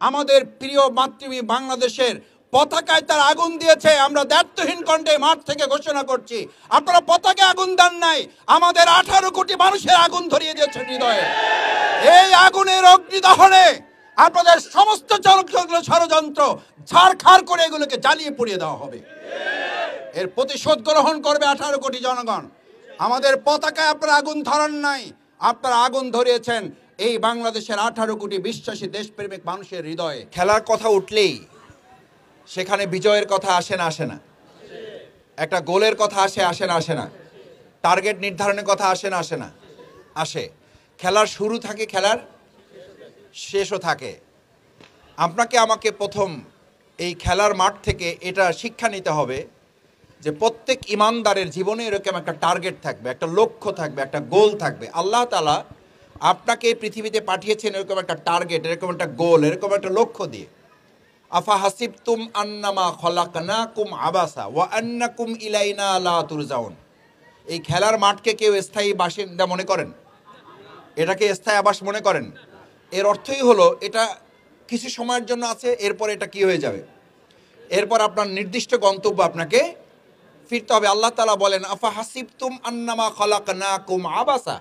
আমাদের প্রিয় মাতৃভূমি বাংলাদেশের পতাকায় তার আগুন দিয়েছে। আমরা দায়িত্বহীন কণ্ঠে মাঠ থেকে ঘোষণা করছি, আপনারা পতাকায় আগুন দেন নাই, আমাদের 18 কোটি মানুষের আগুন ধরিয়ে দিয়েছেন হৃদয়ে। এই আগুনের অগ্নিদহনে আপনাদের সমস্ত ষড়যন্ত্র ছাড়খাড় করে এগুলোকে জ্বালিয়ে পুড়িয়ে দেওয়া হবে। এর প্রতিশোধ গ্রহণ করবে 18 কোটি জনগণ। আমাদের পতাকায় আপনারা আগুন ধরান নাই, আপনারা আগুন ধরিয়েছেন এই বাংলাদেশের 18 কোটি বিশ্বাসী দেশপ্রেমিক মানুষের হৃদয়ে। খেলার কথা উঠলেই সেখানে বিজয়ের কথা আসে না? একটা গোলের কথা আসে না? টার্গেট নির্ধারণের কথা আসে না? আসে। খেলার শুরু থাকে, খেলার শেষও থাকে। আপনাকে আমাকে প্রথম এই খেলার মাঠ থেকে এটা শিক্ষা নিতে হবে যে প্রত্যেক ইমানদারের জীবনে এরকম একটা টার্গেট থাকবে, একটা লক্ষ্য থাকবে, একটা গোল থাকবে। আল্লাহ তাআলা আপনাকে পৃথিবীতে পাঠিয়েছেন এরকম একটা টার্গেট, এরকম একটা গোল, এরকম একটা লক্ষ্য দিয়ে। আফা হাসিবতুম আন্নামা খলাকনাকুম আবাসা ওয়া আন্নাকুম ইলাইনা লা তুরজাউন। এই খেলার মাঠকে কেউ স্থায়ী বাসিন্দা মনে করেন? এটাকে স্থায়ী আবাস মনে করেন? এর অর্থই হলো এটা কিছু সময়ের জন্য আছে, এরপর এটা কি হয়ে যাবে, এরপর আপনার নির্দিষ্ট গন্তব্য আপনাকে ফিরতে হবে। আল্লাহ তাআলা বলেন আফা হাসিবতুম আন্নামা খলাকনাকুম আবাসা।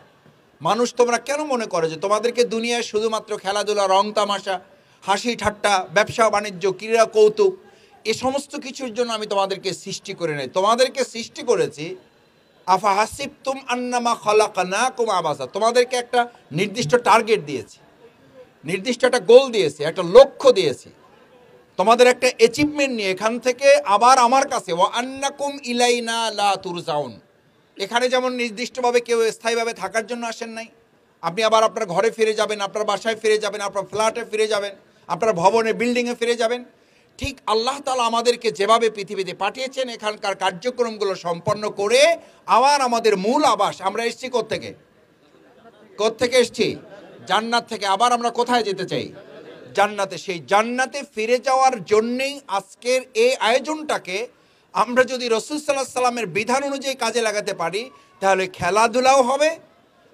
মানুষ তোমরা কেন মনে করো যে তোমাদেরকে দুনিয়ায় শুধুমাত্র খেলাধুলা, রং তামাশা, হাসি ঠাট্টা, ব্যবসা বাণিজ্য, ক্রীড়া কৌতুক এ সমস্ত কিছুর জন্য আমি তোমাদেরকে সৃষ্টি করে নাই? তোমাদেরকে সৃষ্টি করেছি আফা হাসিবতুম আন্নামা খলাকনাকুম আবাসা। তোমাদেরকে একটা নির্দিষ্ট টার্গেট দিয়েছি, নির্দিষ্ট একটা গোল দিয়েছি, একটা লক্ষ্য দিয়েছি, তোমাদের একটা অ্যাচিভমেন্ট নিয়ে এখান থেকে আবার আমার কাছে ওয়া আন্নাকুম ইলাইনা লা তুরজাউন। এখানে যেমন নির্দিষ্টভাবে কেউ স্থায়ীভাবে থাকার জন্য আসেন নাই, আপনি আবার আপনার ঘরে ফিরে যাবেন, আপনার বাসায় ফিরে যাবেন, আপনার ফ্ল্যাটে ফিরে যাবেন, আপনার ভবনে বিল্ডিংয়ে ফিরে যাবেন। ঠিক আল্লাহ তাআলা আমাদেরকে যেভাবে পৃথিবীতে পাঠিয়েছেন এখানকার কার্যক্রমগুলো সম্পন্ন করে আবার আমাদের মূল আবাস, আমরা এসেছি কোত্থেকে এসেছি? জান্নাত থেকে। আবার আমরা কোথায় যেতে চাই? জান্নাতে। সেই জান্নাতে ফিরে যাওয়ার জন্যেই আজকের এই আয়োজনটাকে আমরা যদি রাসূল সাল্লাল্লাহু আলাইহি সাল্লামের বিধান অনুযায়ী কাজে লাগাতে পারি তাহলে খেলাধুলাও হবে,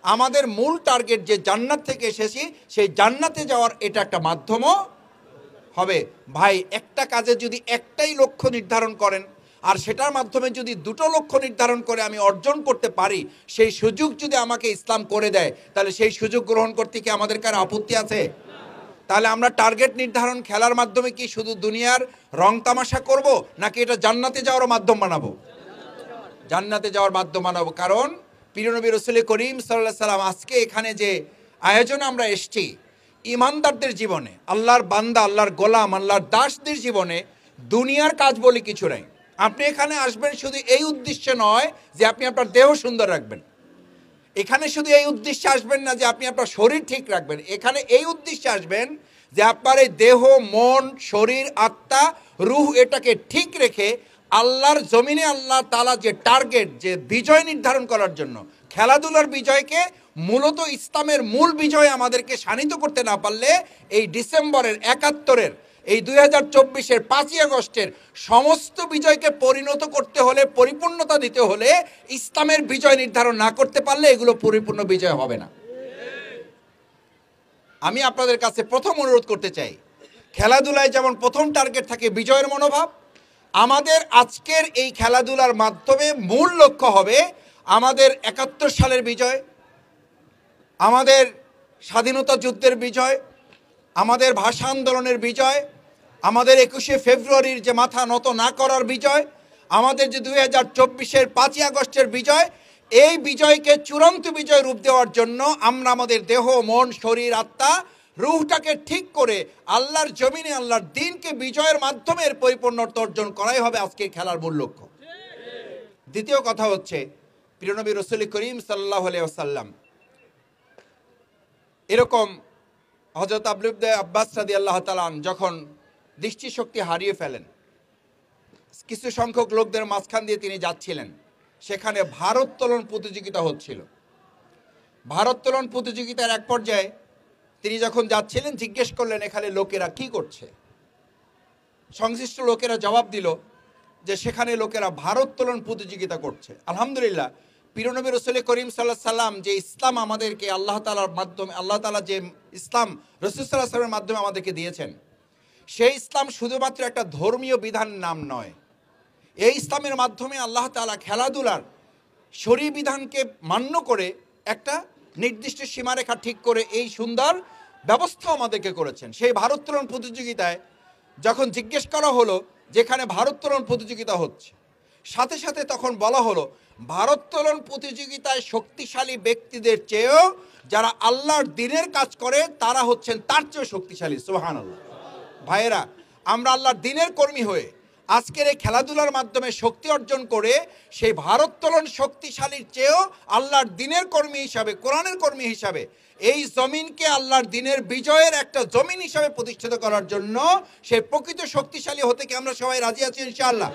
আমাদের মূল টার্গেট যে জান্নাত থেকে এসেছি সেই জান্নাতে যাওয়ার এটা একটা মাধ্যমও হবে। ভাই, একটা কাজে যদি একটাই লক্ষ্য নির্ধারণ করেন আর সেটার মাধ্যমে যদি দুটো লক্ষ্য নির্ধারণ করে আমি অর্জন করতে পারি, সেই সুযোগ যদি আমাকে ইসলাম করে দেয় তাহলে সেই সুযোগ গ্রহণ করতে কি আমাদের কারো আপত্তি আছে? তাহলে আমরা টার্গেট নির্ধারণ খেলার মাধ্যমে কি শুধু দুনিয়ার রং তামাশা করব, নাকি এটা জান্নাতে যাওয়ার মাধ্যম বানাবো? জান্নাতে যাওয়ার মাধ্যম বানাবো। কারণ প্রিয় নবী রাসূল করিম সাল্লাল্লাহু আলাইহি সাল্লাম আজকে এখানে যে আয়োজনে আমরা এসেছি, ইমানদারদের জীবনে, আল্লাহর বান্দা, আল্লাহর গোলাম, আল্লাহর দাসদের জীবনে দুনিয়ার কাজ বলে কিছু নাই। আপনি এখানে আসবেন শুধু এই উদ্দেশ্যে নয় যে আপনি আপনার দেহ সুন্দর রাখবেন, এখানে শুধু এই উদ্দেশ্যে আসবেন না যে আপনি আপনার শরীর ঠিক রাখবেন, এখানে এই উদ্দেশ্যে আসবেন যে আপনার এই দেহ, মন, শরীর, আত্মা, রূহ এটাকে ঠিক রেখে আল্লাহর জমিনে আল্লাহ তাআলা যে টার্গেট, যে বিজয় নির্ধারণ করার জন্য, খেলাধুলার বিজয়কে মূলত ইসলামের মূল বিজয় আমাদেরকে শানিত করতে না পারলে এই ডিসেম্বরের ৭১-এর এই ২০২৪-এর ৫ই আগস্টের সমস্ত বিজয়কে পরিণত করতে হলে, পরিপূর্ণতা দিতে হলে ইসলামের বিজয় নির্ধারণ না করতে পারলে এগুলো পরিপূর্ণ বিজয় হবে না। আমি আপনাদের কাছে প্রথম অনুরোধ করতে চাই, খেলাধুলায় যেমন প্রথম টার্গেট থাকে বিজয়ের মনোভাব, আমাদের আজকের এই খেলাধুলার মাধ্যমে মূল লক্ষ্য হবে আমাদের ৭১ সালের বিজয়, আমাদের স্বাধীনতা যুদ্ধের বিজয়, আমাদের ভাষা আন্দোলনের বিজয়, আমাদের ২১শে ফেব্রুয়ারির যে মাথা নত না করার বিজয়, আমাদের যে ২০২৪-এর ৫ই আগস্টের বিজয়, এই বিজয়কে চূড়ান্ত বিজয় রূপ দেওয়ার জন্য আমরা আমাদের দেহ, মন, শরীর, আত্মা, রূহটাকে ঠিক করে আল্লাহর জমিনে আল্লাহর দ্বীনকে বিজয়ের মাধ্যমে এর পরিপূর্ণতা অর্জন করাই হবে আজকের খেলার মূল লক্ষ্য। দ্বিতীয় কথা হচ্ছে, প্রিয় নবী রাসূল করিম সাল্লাল্লাহু আলাইহি ওয়াসাল্লাম এরকম হযরত আব্বাস রাদিয়াল্লাহু তাআলা যখন দৃষ্টিশক্তি হারিয়ে ফেলেন, কিছু সংখ্যক লোকদের মাঝখান দিয়ে তিনি যাচ্ছিলেন, সেখানে ভারোত্তোলন প্রতিযোগিতা হচ্ছিল। ভারোত্তোলন প্রতিযোগিতার এক পর্যায়ে তিনি যখন যাচ্ছিলেন জিজ্ঞেস করলেন এখানে লোকেরা কি করছে। সংশ্লিষ্ট লোকেরা জবাব দিল যে সেখানে লোকেরা ভারোত্তোলন প্রতিযোগিতা করছে। আলহামদুলিল্লাহ, প্রিয় নবী রাসূল করিম সাল্লাল্লাহু আলাইহি সাল্লাম যে ইসলাম আমাদেরকে আল্লাহ তাআলার মাধ্যমে, আল্লাহ তাআলা যে ইসলাম রাসূল সাল্লাল্লাহু আলাইহি সাল্লামের মাধ্যমে আমাদেরকে দিয়েছেন, সেই ইসলাম শুধুমাত্র একটা ধর্মীয় বিধান নাম নয়। এই ইসলামের মাধ্যমে আল্লাহ তাআলা খেলাধুলার শরীয়ী বিধানকে মান্য করে একটা নির্দিষ্ট সীমারেখা ঠিক করে এই সুন্দর ব্যবস্থা আমাদেরকে করেছেন। সেই ভারোত্তোলন প্রতিযোগিতায় যখন জিজ্ঞেস করা হলো যেখানে ভারোত্তোলন প্রতিযোগিতা হচ্ছে, সাথে সাথে তখন বলা হলো ভারোত্তোলন প্রতিযোগিতায় শক্তিশালী ব্যক্তিদের চেয়েও যারা আল্লাহর দ্বীনের কাজ করে তারা হচ্ছেন তার চেয়েও শক্তিশালী। সুবহানাল্লাহ। ভাইয়েরা, আমরা আল্লাহর দ্বীনের কর্মী হয়ে আজকের এই খেলাধুলার মাধ্যমে শক্তি অর্জন করে সেই ভারোত্তোলন শক্তিশালীর চেয়েও আল্লাহর দ্বীনের কর্মী হিসাবে, কোরআনের কর্মী হিসাবে এই জমিনকে আল্লাহর দ্বীনের বিজয়ের একটা জমিন হিসাবে প্রতিষ্ঠিত করার জন্য সেই প্রকৃত শক্তিশালী হতে কি আমরা সবাই রাজি আছি? ইনশাআল্লাহ।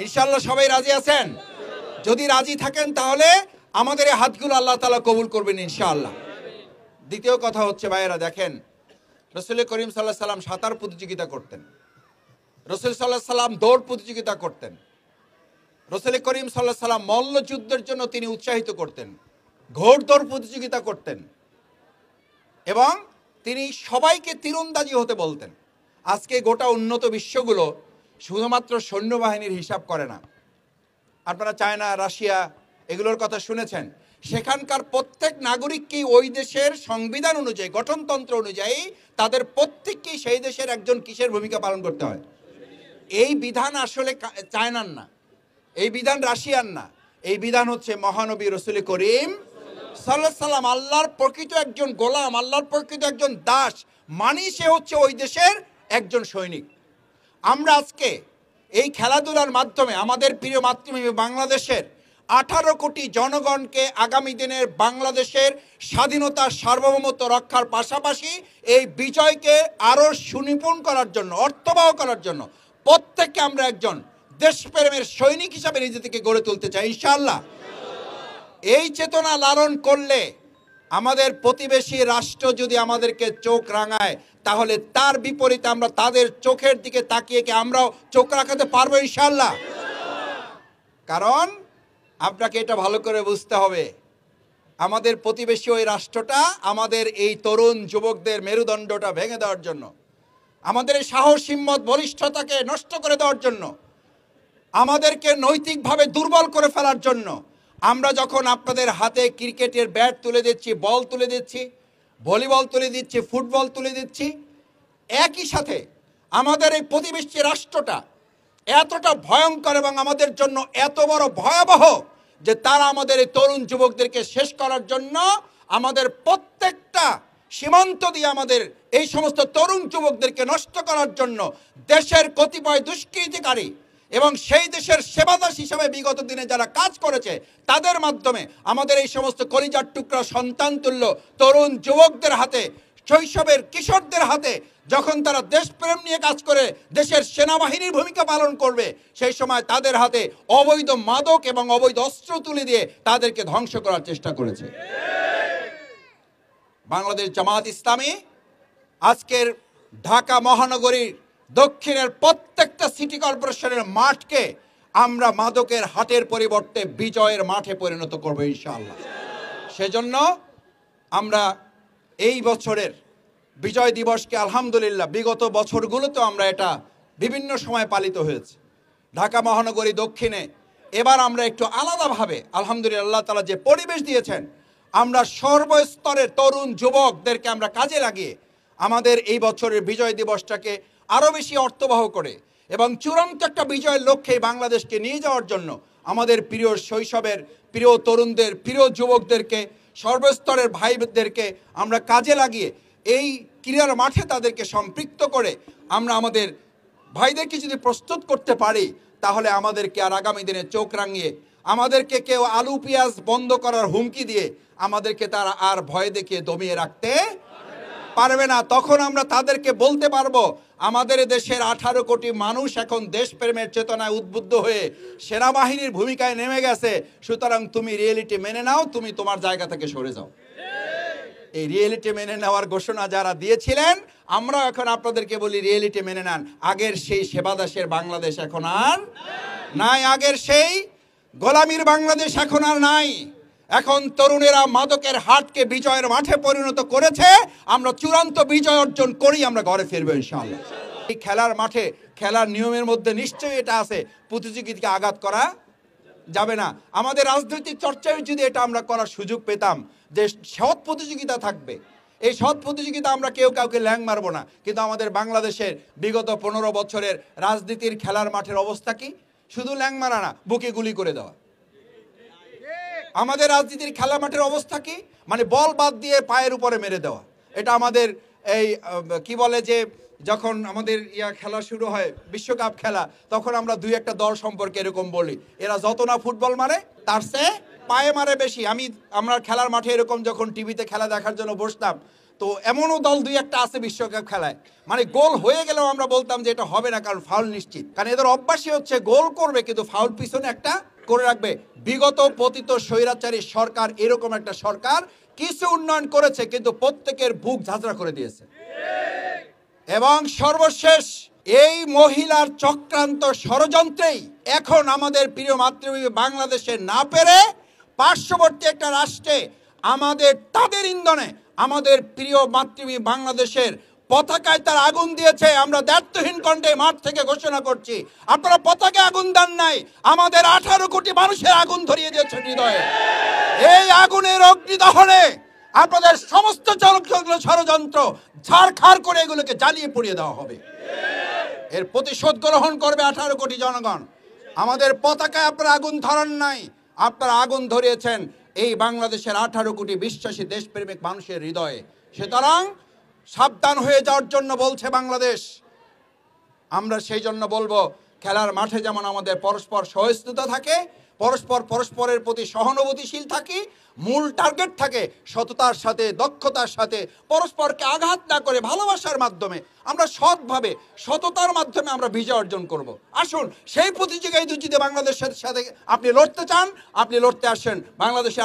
ইনশাআল্লাহ সবাই রাজি আছেন? যদি রাজি থাকেন তাহলে আমাদের এই হাতগুলো আল্লাহ তাআলা কবুল করবেন ইনশাআল্লাহ। দ্বিতীয় কথা হচ্ছে ভাইয়েরা, দেখেন রাসূল করিম সাল্লাল্লাহু আলাইহি সাল্লাম সাঁতার প্রতিযোগিতা করতেন, রাসূল সাল্লাল্লাহু আলাইহি সাল্লাম দৌড় প্রতিযোগিতা করতেন, রাসূল করিম সাল্লাল্লাহু আলাইহি সাল্লাম মল্লযুদ্ধের জন্য তিনি উৎসাহিত করতেন, ঘোড়দৌড় প্রতিযোগিতা করতেন এবং তিনি সবাইকে তীরন্দাজি হতে বলতেন। আজকে গোটা উন্নত বিশ্বগুলো শুধুমাত্র সৈন্যবাহিনীর হিসাব করে না। আপনারা চায়না, রাশিয়া এগুলোর কথা শুনেছেন। সেখানকার প্রত্যেক নাগরিককেই ওই দেশের সংবিধান অনুযায়ী, গঠনতন্ত্র অনুযায়ী তাদের প্রত্যেককেই সেই দেশের একজন কিসের ভূমিকা পালন করতে হয়। এই বিধান আসলে চায়নার না, এই বিধান রাশিয়ার না, এই বিধান হচ্ছে মহানবী রাসূল করিম সাল্লাল্লাহু আলাইহি সাল্লাম, আল্লাহর প্রকৃত একজন গোলাম, আল্লাহর প্রকৃত একজন দাস, মানি সে হচ্ছে ওই দেশের একজন সৈনিক। আমরা আজকে এই খেলাধুলার মাধ্যমে আমাদের প্রিয় মাতৃভূমি বাংলাদেশের 18 কোটি জনগণকে আগামী দিনের বাংলাদেশের স্বাধীনতা সার্বভৌমত্ব রক্ষার পাশাপাশি এই বিজয়কে আরও সুনিপুণ করার জন্য, অর্থবহ করার জন্য প্রত্যেককে আমরা একজন দেশপ্রেমের সৈনিক হিসাবে নিজেদেরকে গড়ে তুলতে চাই ইনশাআল্লাহ। এই চেতনা লালন করলে আমাদের প্রতিবেশী রাষ্ট্র যদি আমাদেরকে চোখ রাঙায় তাহলে তার বিপরীতে আমরা তাদের চোখের দিকে তাকিয়ে কি আমরাও চোখ রাখাতে পারবো ইনশাআল্লাহ। কারণ আপনাকে এটা ভালো করে বুঝতে হবে, আমাদের প্রতিবেশী ওই রাষ্ট্রটা আমাদের এই তরুণ যুবকদের মেরুদণ্ডটা ভেঙে দেওয়ার জন্য, আমাদের এই সাহস, হিম্মত, বলিষ্ঠতাকে নষ্ট করে দেওয়ার জন্য, আমাদেরকে নৈতিকভাবে দুর্বল করে ফেলার জন্য আমরা যখন আপনাদের হাতে ক্রিকেটের ব্যাট তুলে দিচ্ছি, বল তুলে দিচ্ছি, ভলিবল তুলে দিচ্ছি, ফুটবল তুলে দিচ্ছি, একই সাথে আমাদের এই প্রতিবেশী রাষ্ট্রটা এতটা ভয়ঙ্কর এবং আমাদের জন্য এত বড় ভয়াবহ যে তারা আমাদের এই তরুণ যুবকদেরকে শেষ করার জন্য আমাদের প্রত্যেকটা সীমান্ত দিয়ে আমাদের এই সমস্ত তরুণ যুবকদেরকে নষ্ট করার জন্য দেশের কতিপয় দুষ্কৃতিকারী এবং সেই দেশের সেবাদাস হিসাবে বিগত দিনে যারা কাজ করেছে তাদের মাধ্যমে আমাদের এই সমস্ত কলিজার টুকরা সন্তানতুল্য তরুণ যুবকদের হাতে, শৈশবের কিশোরদের হাতে যখন তারা দেশপ্রেম নিয়ে কাজ করে দেশের সেনাবাহিনীর ভূমিকা পালন করবে, সেই সময় তাদের হাতে অবৈধ মাদক এবং অবৈধ অস্ত্র তুলে দিয়ে তাদেরকে ধ্বংস করার চেষ্টা করেছে। বাংলাদেশ জামাত ইসলামী আজকের ঢাকা মহানগরীর দক্ষিণের প্রত্যেকটা সিটি কর্পোরেশনের মাঠকে আমরা মাদকের হাটের পরিবর্তে বিজয়ের মাঠে পরিণত করব ইনশাআল্লাহ। সেজন্য আমরা এই বছরের বিজয় দিবসকে আলহামদুলিল্লাহ বিগত বছরগুলোতেও আমরা এটা বিভিন্ন সময় পালিত হয়েছে। ঢাকা মহানগরী দক্ষিণে এবার আমরা একটু আলাদাভাবে আলহামদুলিল্লাহ আল্লাহ তাআলা যে পরিবেশ দিয়েছেন, আমরা সর্বস্তরের তরুণ যুবকদেরকে আমরা কাজে লাগিয়ে আমাদের এই বছরের বিজয় দিবসটাকে আরও বেশি অর্থবহ করে এবং চূড়ান্ত একটা বিজয়ের লক্ষ্যে বাংলাদেশকে নিয়ে যাওয়ার জন্য আমাদের প্রিয় শৈশবের প্রিয় তরুণদের, প্রিয় যুবকদেরকে, সর্বস্তরের ভাইদেরকে আমরা কাজে লাগিয়ে এই ক্রীড়ার মাঠে তাদেরকে সম্পৃক্ত করে আমরা আমাদের ভাইদেরকে যদি প্রস্তুত করতে পারি তাহলে আমাদেরকে আর আগামী দিনে চোখ রাঙিয়ে আমাদেরকে কেউ আলু পেঁয়াজ বন্ধ করার হুমকি দিয়ে আমাদেরকে তারা আর ভয় দেখিয়ে দমিয়ে রাখতে পারবে না। তখন আমরা তাদেরকে বলতে পারবো আমাদের দেশের 18 কোটি মানুষ এখন দেশপ্রেমের চেতনায় উদ্বুদ্ধ হয়ে সেনাবাহিনীর ভূমিকায় নেমে গেছে, সুতরাং তুমি রিয়েলিটি মেনে নাও, তুমি তোমার জায়গা থেকে সরে যাও। এই রিয়েলিটি মেনে নেওয়ার ঘোষণা যারা দিয়েছিলেন আমরা এখন আপনাদেরকে বলি রিয়েলিটি মেনে নেন। আগের সেই সেবাদাসের বাংলাদেশ এখন আর নাই, আগের সেই গোলামীর বাংলাদেশ এখন আর নাই। এখন তরুণেরা মাদকের হাটকে বিজয়ের মাঠে পরিণত করেছে, আমরা চূড়ান্ত বিজয় অর্জন করি আমরা ঘরে ফিরবো ইনশাআল্লাহ। এই খেলার মাঠে খেলার নিয়মের মধ্যে নিশ্চয়ই এটা আছে, প্রতিযোগিতাকে আঘাত করা যাবে না। আমাদের রাজনৈতিক চর্চায় যদি এটা আমরা করার সুযোগ পেতাম যে সৎ প্রতিযোগিতা থাকবে, এই সৎ প্রতিযোগিতা আমরা কেউ কাউকে ল্যাং মারবো না। কিন্তু আমাদের বাংলাদেশের বিগত 15 বছরের রাজনীতির খেলার মাঠের অবস্থা কি? শুধু ল্যাং মারা না, বুকে গুলি করে দেওয়া। আমাদের রাজনীতির খেলা মাঠের অবস্থা কি? মানে বল বাদ দিয়ে পায়ের উপরে মেরে দেওয়া। এটা আমাদের এই কি বলে যে যখন আমাদের খেলা শুরু হয়, বিশ্বকাপ খেলা, তখন আমরা দুই একটা দল সম্পর্কে এরকম বলি, এরা যত না ফুটবল মারে তার চেয়ে পায়ে মারে বেশি। আমরা খেলার মাঠে এরকম যখন টিভিতে খেলা দেখার জন্য বসতাম, তো এমনও দল দুই একটা আছে বিশ্বকাপ খেলায়, মানে গোল হয়ে গেলেও আমরা বলতাম যে এটা হবে না, কারণ ফাউল নিশ্চিত। কারণ এদের অভ্যাসই হচ্ছে গোল করবে কিন্তু ফাউল পিছনে একটা করে রাখবে। বিগত পতিত স্বৈরাচারী সরকার এরকম একটা সরকার, কিছু উন্নয়ন করেছে কিন্তু প্রত্যেকের বুক ঝাঁঝরা করে দিয়েছে। এবং সর্বশেষ এই মহিলার চক্রান্ত ষড়যন্ত্রেই এখন আমাদের প্রিয় মাতৃভূমি বাংলাদেশে না পেরে পার্শ্ববর্তী একটা রাষ্ট্রে তাদের ইন্ধনে আমাদের প্রিয় মাতৃভূমি বাংলাদেশের পতাকায় তার আগুন দিয়েছে। আমরা দায়িত্বহীন কণ্ঠে মাঠ থেকে ঘোষণা করছি, আপনারা পতাকায় আগুন দেন নাই, আমাদের 18 কোটি মানুষের আগুন ধরিয়ে দিয়েছেন হৃদয়ে। এই আগুনের অগ্নিদহনে আপনাদের সমস্ত ষড়যন্ত্র ছাড়খাড় করে এগুলোকে জ্বালিয়ে পুড়িয়ে দেওয়া হবে। এর প্রতিশোধ গ্রহণ করবে 18 কোটি জনগণ। আমাদের পতাকায় আপনারা আগুন ধরান নাই, আপনারা আগুন ধরিয়েছেন এই বাংলাদেশের 18 কোটি বিশ্বাসী দেশপ্রেমিক মানুষের হৃদয়ে। সুতরাং সাবধান হয়ে যাওয়ার জন্য বলছে বাংলাদেশ। আমরা সেই জন্য বলবো, খেলার মাঠে যেমন আমাদের পরস্পর সহিষ্ণুতা থাকে, পরস্পরের প্রতি সহানুভূতিশীল থাকি, মূল টার্গেট থাকে সততার সাথে, দক্ষতার সাথে, পরস্পরকে আঘাত না করে ভালোবাসার মাধ্যমে আমরা সৎভাবে সততার মাধ্যমে আমরা বিজয় অর্জন করব। আসুন সেই প্রতিযোগিতায় যদি বাংলাদেশের সাথে আপনি লড়তে চান, আপনি লড়তে আসেন। বাংলাদেশে